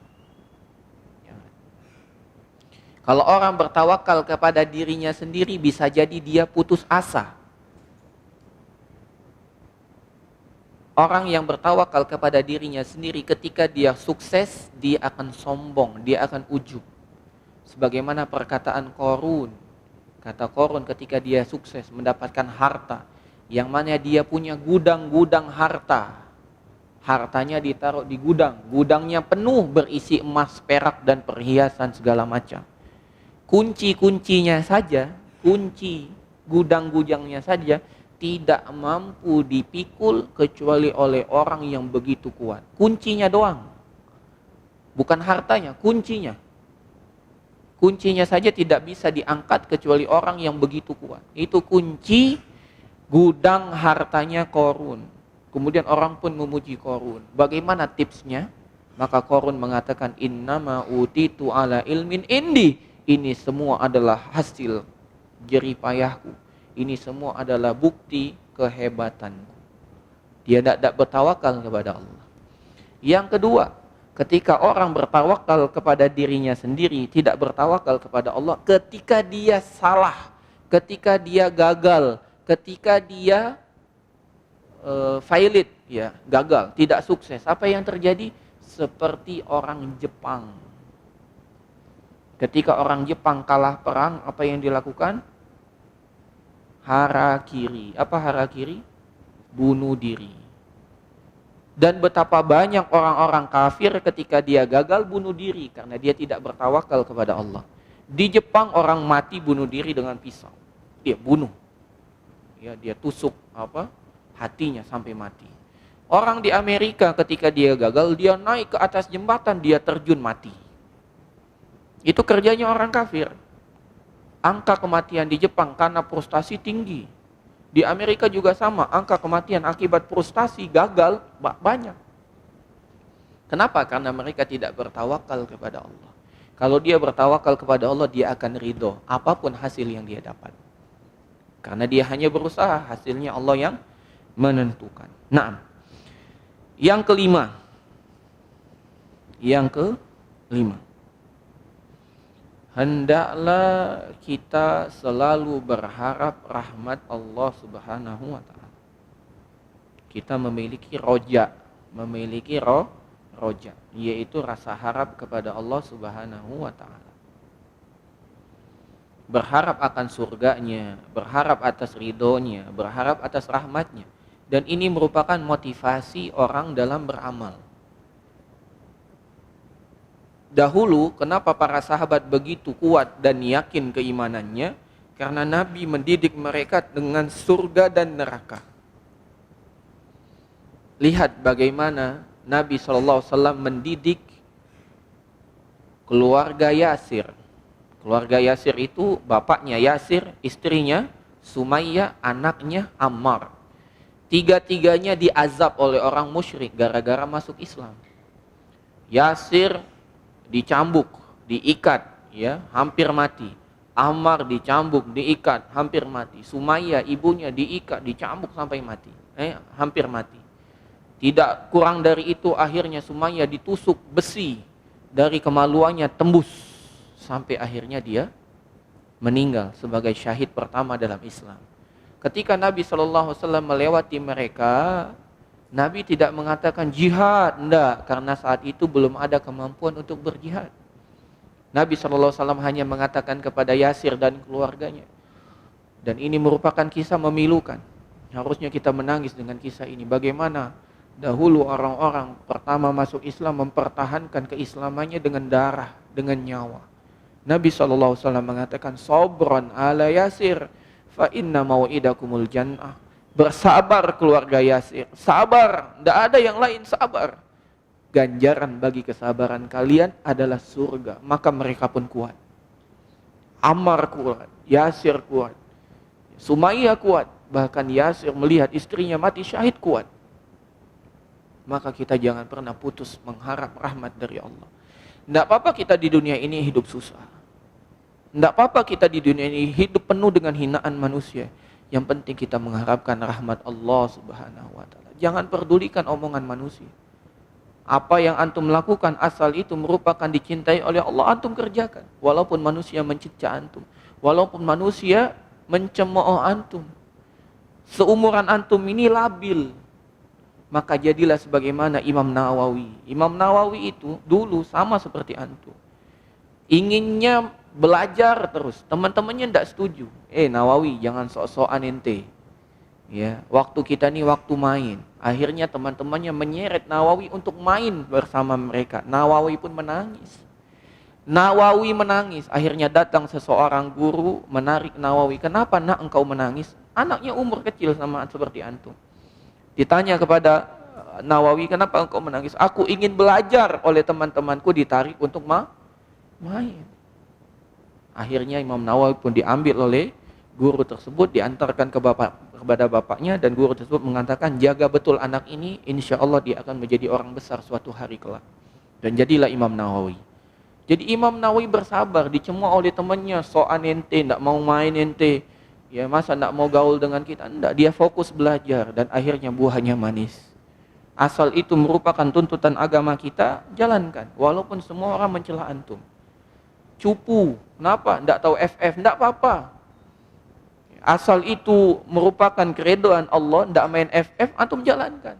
Kalau orang bertawakal kepada dirinya sendiri, bisa jadi dia putus asa. Orang yang bertawakal kepada dirinya sendiri, ketika dia sukses, dia akan sombong, dia akan ujub. Sebagaimana perkataan Qarun. Kata Qarun ketika dia sukses mendapatkan harta, yang mana dia punya gudang-gudang harta. Hartanya ditaruh di gudang, gudangnya penuh berisi emas, perak, dan perhiasan segala macam. Kunci-kuncinya saja, kunci gudang-gudangnya saja, tidak mampu dipikul kecuali oleh orang yang begitu kuat. Kuncinya doang. Bukan hartanya, kuncinya. Kuncinya saja tidak bisa diangkat kecuali orang yang begitu kuat. Itu kunci gudang hartanya Qarun. Kemudian orang pun memuji Qarun. Bagaimana tipsnya? Maka Qarun mengatakan, "Innama utitu ala ilmin indi." Ini semua adalah hasil jerih payahku. Ini semua adalah bukti kehebatanku. Dia tidak bertawakal kepada Allah. Yang kedua, ketika orang bertawakal kepada dirinya sendiri, tidak bertawakal kepada Allah, ketika dia salah, ketika dia gagal, ketika dia failed, ya, gagal, tidak sukses. Apa yang terjadi? Seperti orang Jepang. Ketika orang Jepang kalah perang, apa yang dilakukan? Harakiri. Apa harakiri? Bunuh diri. Dan betapa banyak orang-orang kafir ketika dia gagal bunuh diri karena dia tidak bertawakal kepada Allah. Di Jepang orang mati bunuh diri dengan pisau. Dia bunuh. Ya, dia tusuk hatinya sampai mati. Orang di Amerika ketika dia gagal, dia naik ke atas jembatan, dia terjun mati. Itu kerjanya orang kafir. Angka kematian di Jepang karena frustasi tinggi. Di Amerika juga sama, angka kematian akibat frustasi gagal banyak. Kenapa? Karena mereka tidak bertawakal kepada Allah. Kalau dia bertawakal kepada Allah, dia akan ridho apapun hasil yang dia dapat. Karena dia hanya berusaha, hasilnya Allah yang menentukan. Nah, yang kelima. Hendaklah kita selalu berharap rahmat Allah Subhanahu wa taala. Kita memiliki roja, yaitu rasa harap kepada Allah Subhanahu wa taala. Berharap akan surganya, berharap atas ridhonya, berharap atas rahmatnya. Dan ini merupakan motivasi orang dalam beramal. Dahulu, kenapa para sahabat begitu kuat dan yakin keimanannya? Karena Nabi mendidik mereka dengan surga dan neraka. Lihat bagaimana Nabi SAW mendidik keluarga Yasir. Keluarga Yasir itu bapaknya Yasir, istrinya Sumayyah, anaknya Ammar. Tiga-tiganya diazab oleh orang musyrik gara-gara masuk Islam. Yasir dicambuk, diikat, ya, hampir mati. Ammar dicambuk, diikat, hampir mati. Sumayyah ibunya diikat, dicambuk sampai mati, hampir mati. Tidak kurang dari itu, akhirnya Sumayyah ditusuk besi dari kemaluannya tembus sampai akhirnya dia meninggal sebagai syahid pertama dalam Islam. Ketika Nabi SAW melewati mereka, Nabi tidak mengatakan jihad, enggak, karena saat itu belum ada kemampuan untuk berjihad. Nabi SAW hanya mengatakan kepada Yasir dan keluarganya. Dan ini merupakan kisah memilukan. Harusnya kita menangis dengan kisah ini. Bagaimana dahulu orang-orang pertama masuk Islam mempertahankan keislamannya dengan darah, dengan nyawa. Nabi SAW mengatakan, "Sabran ala Yasir, fa inna mau'idakumul jannah." Bersabar keluarga Yasir, sabar, tidak ada yang lain, sabar. Ganjaran bagi kesabaran kalian adalah surga. Maka mereka pun kuat. Ammar kuat, Yasir kuat, Sumayyah kuat. Bahkan Yasir melihat istrinya mati syahid kuat. Maka kita jangan pernah putus mengharap rahmat dari Allah. Tidak apa-apa kita di dunia ini hidup susah. Tidak apa-apa kita di dunia ini hidup penuh dengan hinaan manusia. Yang penting kita mengharapkan rahmat Allah Subhanahu wa ta'ala. Jangan pedulikan omongan manusia. Apa yang antum lakukan asal itu merupakan dicintai oleh Allah, antum kerjakan. Walaupun manusia mencela antum, walaupun manusia mencemooh antum. Seumuran antum ini labil, maka jadilah sebagaimana Imam Nawawi. Imam Nawawi itu dulu sama seperti antum. Inginnya belajar terus, teman-temannya tidak setuju. Nawawi, jangan sok-sokan ente. Ya, waktu kita nih waktu main. Akhirnya teman-temannya menyeret Nawawi untuk main bersama mereka. Nawawi pun menangis. Nawawi menangis. Akhirnya datang seseorang guru menarik Nawawi. "Kenapa nak engkau menangis?" Anaknya umur kecil sama seperti antum. Ditanya kepada Nawawi, "Kenapa engkau menangis?" "Aku ingin belajar, oleh teman-temanku ditarik untuk main." Akhirnya Imam Nawawi pun diambil oleh guru tersebut, diantarkan kepada bapaknya, dan guru tersebut mengatakan, "Jaga betul anak ini, insya Allah dia akan menjadi orang besar suatu hari kelak." Dan jadilah Imam Nawawi. Jadi Imam Nawawi bersabar, dicemooh oleh temannya, "Soan ente, tidak mau main ente. Ya masa tidak mau gaul dengan kita?" Tidak, dia fokus belajar dan akhirnya buahnya manis. Asal itu merupakan tuntutan agama kita, jalankan. Walaupun semua orang mencela antum. Cupu, kenapa? Tidak tahu FF, tidak apa-apa. Asal itu merupakan keredoan Allah, tidak main FF, antum jalankan.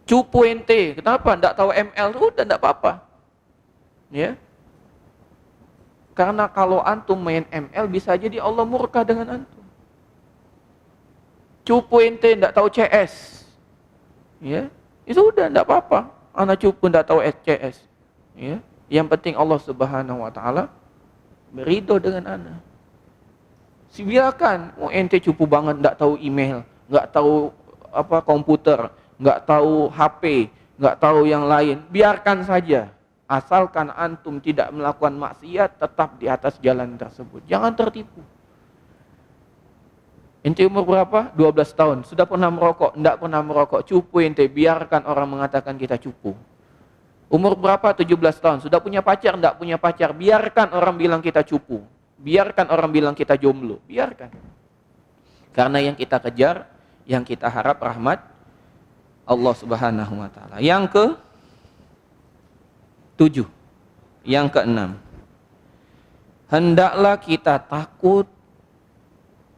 Cupu ente, kenapa? Tidak tahu ML, udah tidak apa-apa. Ya. Karena kalau antum main ML bisa jadi Allah murka dengan antum. Cupu ente tidak tahu CS. Ya. Itu udah tidak apa-apa. Anak cupu tidak tahu CS. Ya. Yang penting Allah Subhanahu wa taala beridho dengan anak. Biarkan, ente cupu banget, tidak tahu email, nggak tahu apa komputer, nggak tahu HP, nggak tahu yang lain. Biarkan saja. Asalkan antum tidak melakukan maksiat, tetap di atas jalan tersebut. Jangan tertipu. Ente umur berapa? 12 tahun. Sudah pernah merokok? Tidak pernah merokok. Cupu ente. Biarkan orang mengatakan kita cupu. Umur berapa? 17 tahun. Sudah punya pacar? Tidak punya pacar. Biarkan orang bilang kita cupu. Biarkan orang bilang kita jomblo. Biarkan. Karena yang kita kejar, yang kita harap rahmat Allah Subhanahu wa ta'ala. Yang ke-7. Yang ke-6. Hendaklah kita takut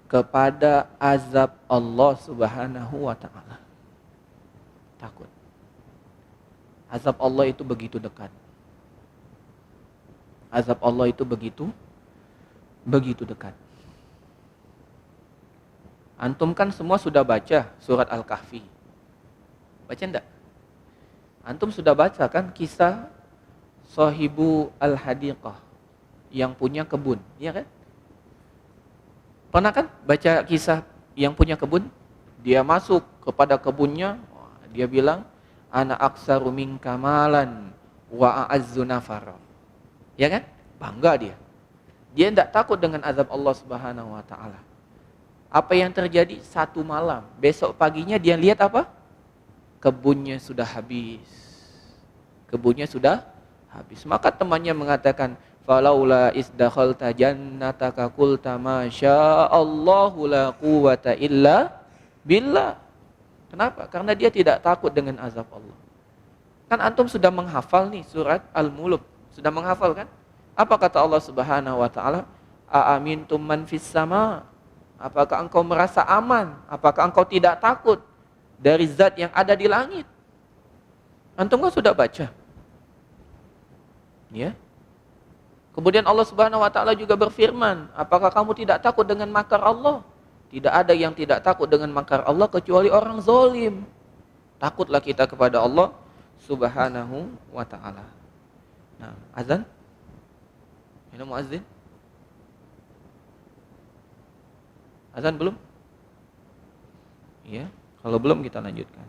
kepada azab Allah Subhanahu wa ta'ala. Takut. Azab Allah itu begitu dekat. Azab Allah itu begitu dekat. Antum kan semua sudah baca surat Al-Kahfi. Baca enggak? Antum sudah baca kan kisah Sahibu Al-Hadiqah yang punya kebun, iya kan? Pernah kan baca kisah yang punya kebun? Dia masuk kepada kebunnya, dia bilang, "Ana aksaru minka malan wa a'azzu nafara." Ya kan? Bangga dia. Dia tidak takut dengan azab Allah Subhanahu wa ta'ala. Apa yang terjadi? Satu malam, besok paginya dia lihat apa? Kebunnya sudah habis. Kebunnya sudah habis. Maka temannya mengatakan, "Falaula isdakhalta jannataka qulta ma sya'allahu la quwwata illa billah." Kenapa? Karena dia tidak takut dengan azab Allah. Kan antum sudah menghafal nih surat Al-Mulk. Sudah menghafal kan? Apa kata Allah Subhanahu wa ta'ala? "Aamintum man fis sama?" Apakah engkau merasa aman? Apakah engkau tidak takut dari zat yang ada di langit? Antum kan sudah baca. Ya. Kemudian Allah Subhanahu wa ta'ala juga berfirman, "Apakah kamu tidak takut dengan makar Allah?" Tidak ada yang tidak takut dengan makar Allah kecuali orang zalim. Takutlah kita kepada Allah Subhanahu wa ta'ala. Nah, azan? Ini muazzin? Azan belum? Iya, kalau belum kita lanjutkan.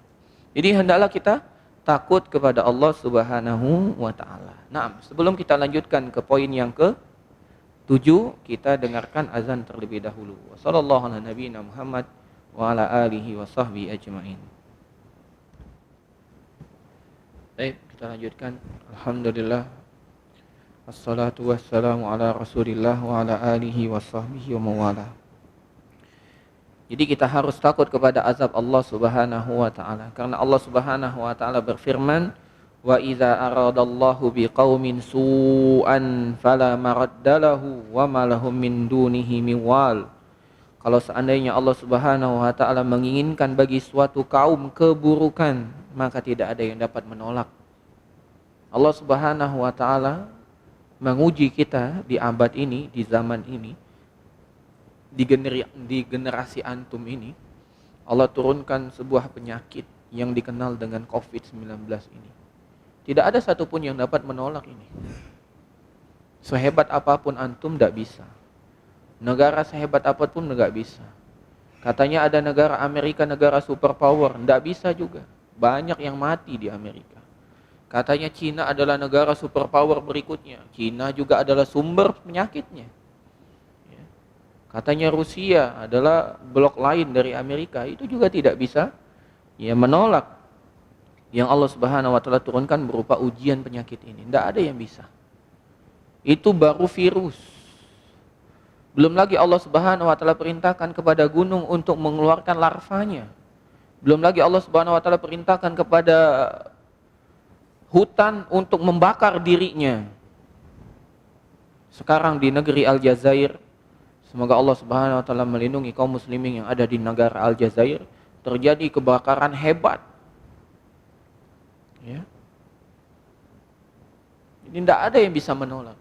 Jadi hendaklah kita takut kepada Allah Subhanahu wa ta'ala. Nah, sebelum kita lanjutkan ke poin yang ke-7, kita dengarkan azan terlebih dahulu. Wassallallahu ala nabiyina Muhammad wa ala alihi wa sahbihi ajma'in. Baik, kita lanjutkan. Alhamdulillah. Wassalatu wassalamu ala Rasulillah wa ala alihi wa sahbihi wa mawala. Jadi kita harus takut kepada azab Allah Subhanahu wa ta'ala. Karena Allah Subhanahu wa ta'ala berfirman, wa idza aradallahu biqaumin su'an fala maraddalahu wa ma lahum min dunihi min wal. Kalau seandainya Allah Subhanahu wa ta'ala menginginkan bagi suatu kaum keburukan, maka tidak ada yang dapat menolak. Allah Subhanahu wa ta'ala menguji kita di abad ini, di zaman ini, di generasi antum ini. Allah turunkan sebuah penyakit yang dikenal dengan COVID-19 ini. Tidak ada satupun yang dapat menolak ini. Sehebat apapun antum tidak bisa. Negara sehebat apapun tidak bisa. Katanya ada negara Amerika, negara superpower, tidak bisa juga. Banyak yang mati di Amerika. Katanya Cina adalah negara superpower berikutnya. Cina juga adalah sumber penyakitnya. Katanya Rusia adalah blok lain dari Amerika, itu juga tidak bisa menolak yang Allah Subhanahu wa ta'ala turunkan berupa ujian penyakit ini. Tidak ada yang bisa. Itu baru virus. Belum lagi Allah Subhanahu wa ta'ala perintahkan kepada gunung untuk mengeluarkan larvanya. Belum lagi Allah Subhanahu wa ta'ala perintahkan kepada hutan untuk membakar dirinya. Sekarang di negeri Aljazair, semoga Allah Subhanahu wa ta'ala melindungi kaum muslimin yang ada di negara Aljazair, terjadi kebakaran hebat. Ya. Ini tidak ada yang bisa menolak.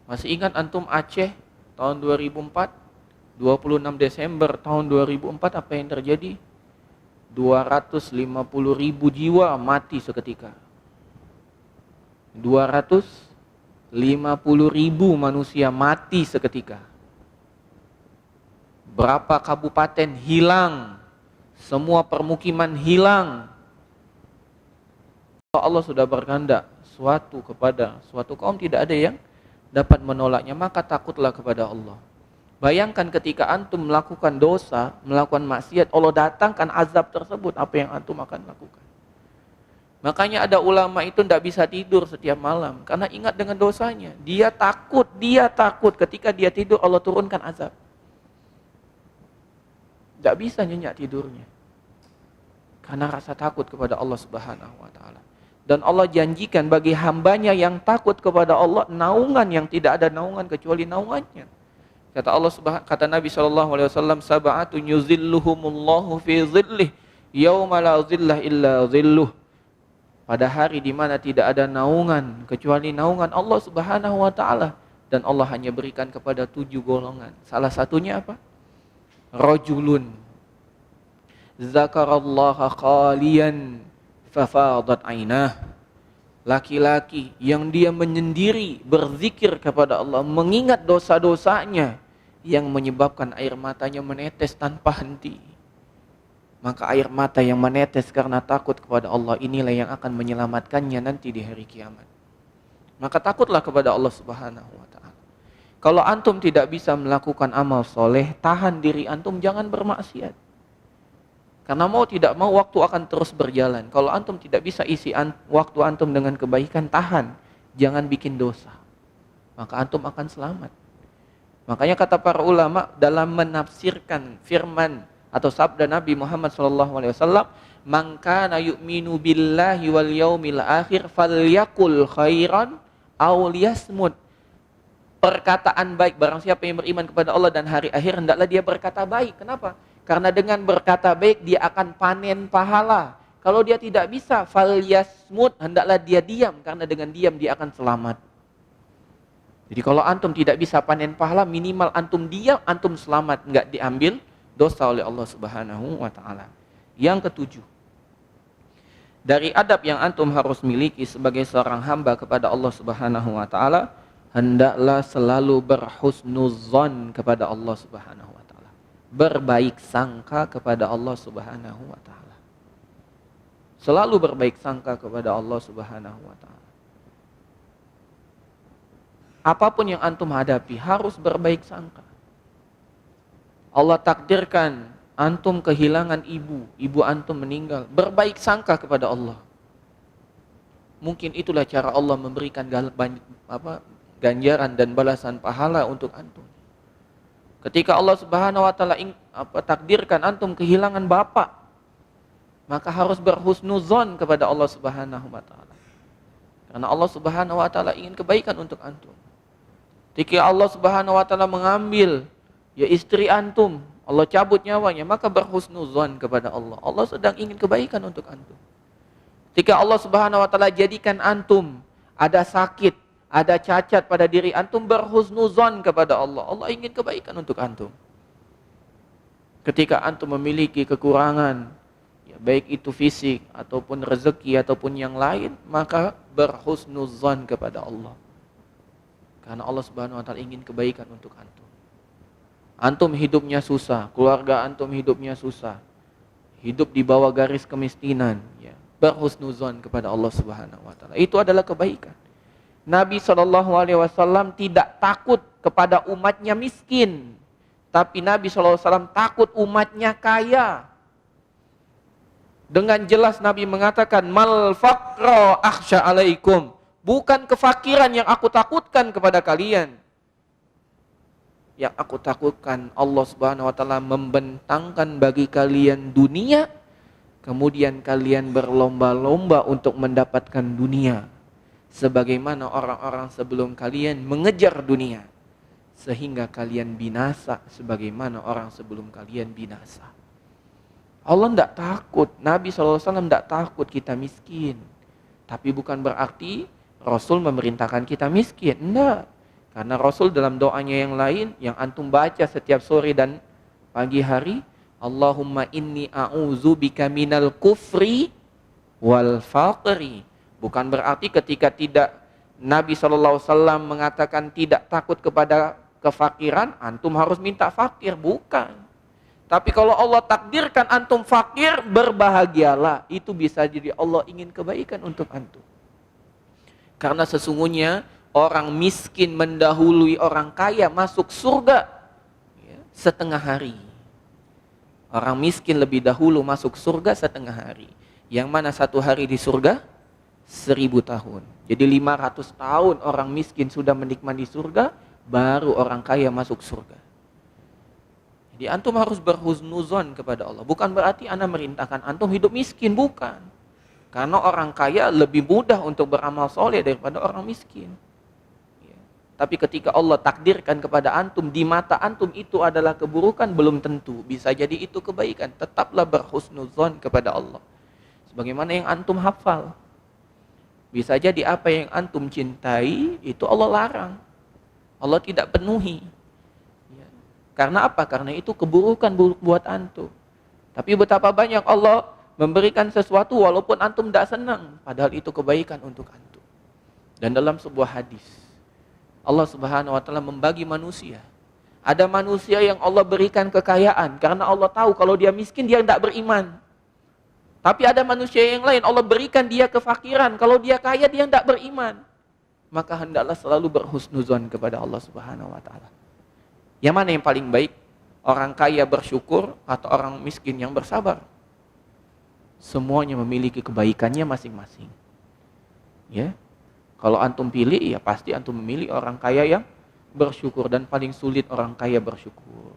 Masih ingat antum Aceh tahun 2004, 26 Desember tahun 2004 apa yang terjadi? 250.000 jiwa mati seketika. 250.000 manusia mati seketika. Berapa kabupaten hilang, semua permukiman hilang. Allah sudah berkehendak kepada suatu kaum tidak ada yang dapat menolaknya, maka takutlah kepada Allah. Bayangkan ketika antum melakukan dosa, melakukan maksiat, Allah datangkan azab tersebut, apa yang antum akan lakukan? Makanya ada ulama itu tidak bisa tidur setiap malam karena ingat dengan dosanya. Dia takut ketika dia tidur Allah turunkan azab. Tidak bisa nyenyak tidurnya karena rasa takut kepada Allah Subhanahu wa ta'ala. Dan Allah janjikan bagi hambanya yang takut kepada Allah naungan yang tidak ada naungan kecuali naungannya. Kata Allah kata Nabi SAW, sab'atun yuzilluhumullahu fi zillih yauma la zillah illa zilluh. Pada hari di mana tidak ada naungan kecuali naungan Allah Subhanahu wa ta'ala, dan Allah hanya berikan kepada 7 golongan. Salah satunya apa? Rajulun zakarallaha khaliyan fafadat ainah. Laki-laki yang dia menyendiri berzikir kepada Allah, mengingat dosa-dosanya yang menyebabkan air matanya menetes tanpa henti. Maka air mata yang menetes karena takut kepada Allah inilah yang akan menyelamatkannya nanti di hari kiamat. Maka takutlah kepada Allah Subhanahu wa ta'ala. Kalau antum tidak bisa melakukan amal soleh, tahan diri antum jangan bermaksiat. Karena mau tidak mau waktu akan terus berjalan. Kalau antum tidak bisa isi waktu antum dengan kebaikan, tahan. Jangan bikin dosa. Maka antum akan selamat. Makanya kata para ulama dalam menafsirkan firman atau sabda Nabi Muhammad SAW, "Man kana yu'minu billahi wal yaumil akhir falyakul khairan aw liyasmut." Perkataan baik, barang siapa yang beriman kepada Allah dan hari akhir hendaklah dia berkata baik. Kenapa? Karena dengan berkata baik dia akan panen pahala. Kalau dia tidak bisa, falyasmut, hendaklah dia diam karena dengan diam dia akan selamat. Jadi kalau antum tidak bisa panen pahala, minimal antum diam, antum selamat, enggak diambil dosa oleh Allah Subhanahu wa taala. Yang ketujuh, dari adab yang antum harus miliki sebagai seorang hamba kepada Allah Subhanahu wa taala, hendaklah selalu berhusnuzon kepada Allah Subhanahu wa taala. Berbaik sangka kepada Allah Subhanahu wa taala. Selalu berbaik sangka kepada Allah Subhanahu wa taala. Apapun yang antum hadapi harus berbaik sangka. Allah takdirkan antum kehilangan ibu antum meninggal, berbaik sangka kepada Allah. Mungkin itulah cara Allah memberikan ganjaran dan balasan pahala untuk antum. Ketika Allah Subhanahu wa taala takdirkan antum kehilangan bapak, maka harus berhusnuzon kepada Allah Subhanahu wa taala. Karena Allah Subhanahu wa taala ingin kebaikan untuk antum. Ketika Allah Subhanahu wa taala mengambil istri antum, Allah cabut nyawanya, maka berhusnuzon kepada Allah. Allah sedang ingin kebaikan untuk antum. Ketika Allah Subhanahu wa taala jadikan antum ada sakit, ada cacat pada diri antum, berhusnuzon kepada Allah. Allah ingin kebaikan untuk antum. Ketika antum memiliki kekurangan, baik itu fisik ataupun rezeki ataupun yang lain, maka berhusnuzon kepada Allah. Karena Allah Subhanahu wa taala ingin kebaikan untuk antum. Antum hidupnya susah, keluarga antum hidupnya susah, hidup di bawah garis kemiskinan, berhusnuzon kepada Allah Subhanahu wa taala. Itu adalah kebaikan. Nabi SAW tidak takut kepada umatnya miskin, tapi Nabi SAW takut umatnya kaya. Dengan jelas Nabi mengatakan, mal faqra akhsha alaikum. Bukan kefakiran yang aku takutkan kepada kalian. Yang aku takutkan Allah Subhanahu wa taala membentangkan bagi kalian dunia, kemudian kalian berlomba-lomba untuk mendapatkan dunia. Sebagaimana orang-orang sebelum kalian mengejar dunia, sehingga kalian binasa sebagaimana orang sebelum kalian binasa. Allah tidak takut, Nabi SAW tidak takut kita miskin. Tapi bukan berarti Rasul memerintahkan kita miskin. Tidak. Karena Rasul dalam doanya yang lain, yang antum baca setiap sore dan pagi hari, Allahumma inni a'udzubika minal kufri wal faqri. Bukan berarti ketika tidak Nabi SAW mengatakan tidak takut kepada kefakiran, antum harus minta fakir. Bukan. Tapi kalau Allah takdirkan antum fakir, berbahagialah. Itu bisa jadi Allah ingin kebaikan untuk antum. Karena sesungguhnya orang miskin mendahului orang kaya masuk surga setengah hari. Orang miskin lebih dahulu masuk surga setengah hari. Yang mana satu hari di surga 1000 tahun. Jadi 500 tahun orang miskin sudah menikmati surga, baru orang kaya masuk surga. Jadi antum harus berhusnuzon kepada Allah. Bukan berarti ana merintahkan antum hidup miskin, bukan. Karena orang kaya lebih mudah untuk beramal soleh daripada orang miskin. Tapi ketika Allah takdirkan kepada antum, di mata antum itu adalah keburukan, belum tentu. Bisa jadi itu kebaikan. Tetaplah berhusnuzon kepada Allah. Sebagaimana yang antum hafal. Bisa jadi apa yang antum cintai, itu Allah larang. Allah tidak penuhi. Karena apa? Karena itu keburukan buat antum. Tapi betapa banyak Allah memberikan sesuatu walaupun antum tidak senang. Padahal itu kebaikan untuk antum. Dan dalam sebuah hadis, Allah Subhanahu wa taala membagi manusia. Ada manusia yang Allah berikan kekayaan karena Allah tahu kalau dia miskin dia tidak beriman. Tapi ada manusia yang lain Allah berikan dia kefakiran, kalau dia kaya dia tidak beriman. Maka hendaklah selalu berhusnuzon kepada Allah Subhanahu wa taala. Yang mana yang paling baik? Orang kaya bersyukur atau orang miskin yang bersabar? Semuanya memiliki kebaikannya masing-masing. Ya. Kalau antum pilih, ya pasti antum memilih orang kaya yang bersyukur, dan paling sulit orang kaya bersyukur.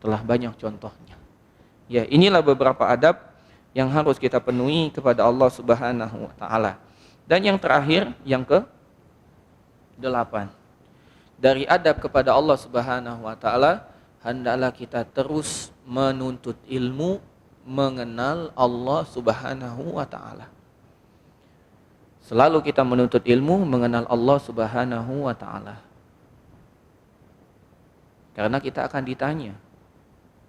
Telah banyak contohnya. Ya, inilah beberapa adab yang harus kita penuhi kepada Allah Subhanahu wa taala. Dan yang terakhir, yang ke-8. Dari adab kepada Allah Subhanahu wa taala, hendaklah kita terus menuntut ilmu, mengenal Allah Subhanahu wa taala. Selalu kita menuntut ilmu mengenal Allah Subhanahu wa ta'ala. Karena kita akan ditanya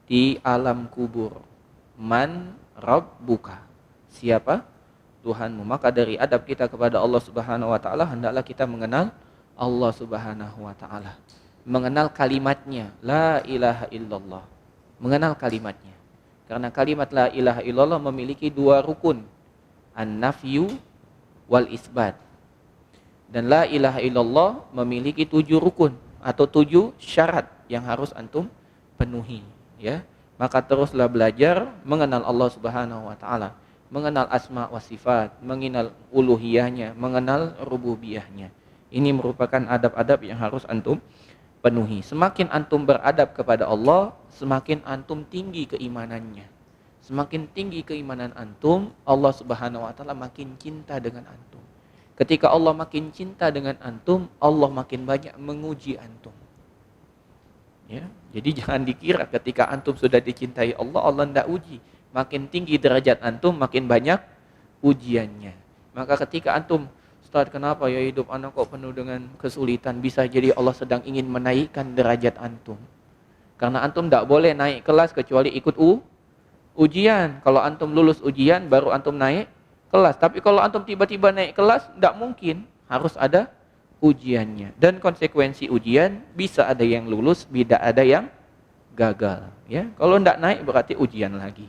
di alam kubur, man rabbuka, siapa Tuhanmu. Maka dari adab kita kepada Allah Subhanahu wa ta'ala, hendaklah kita mengenal Allah Subhanahu wa ta'ala, mengenal kalimatnya la ilaha illallah, mengenal kalimatnya. Karena kalimat la ilaha illallah memiliki dua rukun, an-nafyu wal isbat. Dan la ilaha illallah memiliki 7 rukun atau 7 syarat yang harus antum penuhi, ya. Maka teruslah belajar mengenal Allah Subhanahu wa taala, mengenal asma wa sifat, mengenal uluhiyahnya, mengenal rububiyahnya. Ini merupakan adab-adab yang harus antum penuhi. Semakin antum beradab kepada Allah, semakin antum tinggi keimanannya. Semakin tinggi keimanan antum, Allah Subhanahu wa taala makin cinta dengan antum. Ketika Allah makin cinta dengan antum, Allah makin banyak menguji antum. Ya, jadi jangan dikira ketika antum sudah dicintai Allah, Allah tidak uji. Makin tinggi derajat antum, makin banyak ujiannya. Maka ketika antum, Ustaz, kenapa ya hidup anak kok penuh dengan kesulitan? Bisa jadi Allah sedang ingin menaikkan derajat antum. Karena antum tidak boleh naik kelas kecuali ikut ujian. Kalau antum lulus ujian, baru antum naik kelas. Tapi kalau antum tiba-tiba naik kelas, tidak mungkin. Harus ada ujiannya. Dan konsekuensi ujian, bisa ada yang lulus, tidak ada yang gagal. Ya, kalau tidak naik berarti ujian lagi.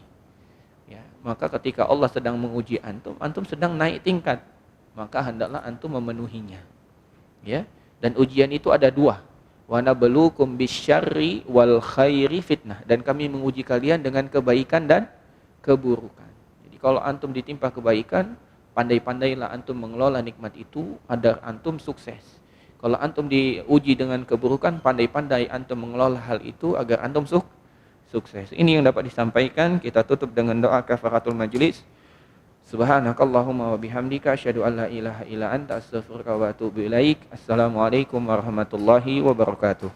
Ya, maka ketika Allah sedang menguji antum, antum sedang naik tingkat, maka hendaklah antum memenuhinya. Ya, dan ujian itu ada 2. Wa nabluukum bisyarri wal khairi fitnah, dan kami menguji kalian dengan kebaikan dan keburukan. Jadi kalau antum ditimpa kebaikan, pandai-pandailah antum mengelola nikmat itu agar antum sukses. Kalau antum diuji dengan keburukan, pandai-pandai antum mengelola hal itu agar antum sukses. Ini yang dapat disampaikan. Kita tutup dengan doa kafaratul majlis. Subhanakallahumma wa bihamdika asyhadu an la ilaha illa anta astaghfiruka wa atubu ilaik. Assalamualaikum warahmatullahi wabarakatuh.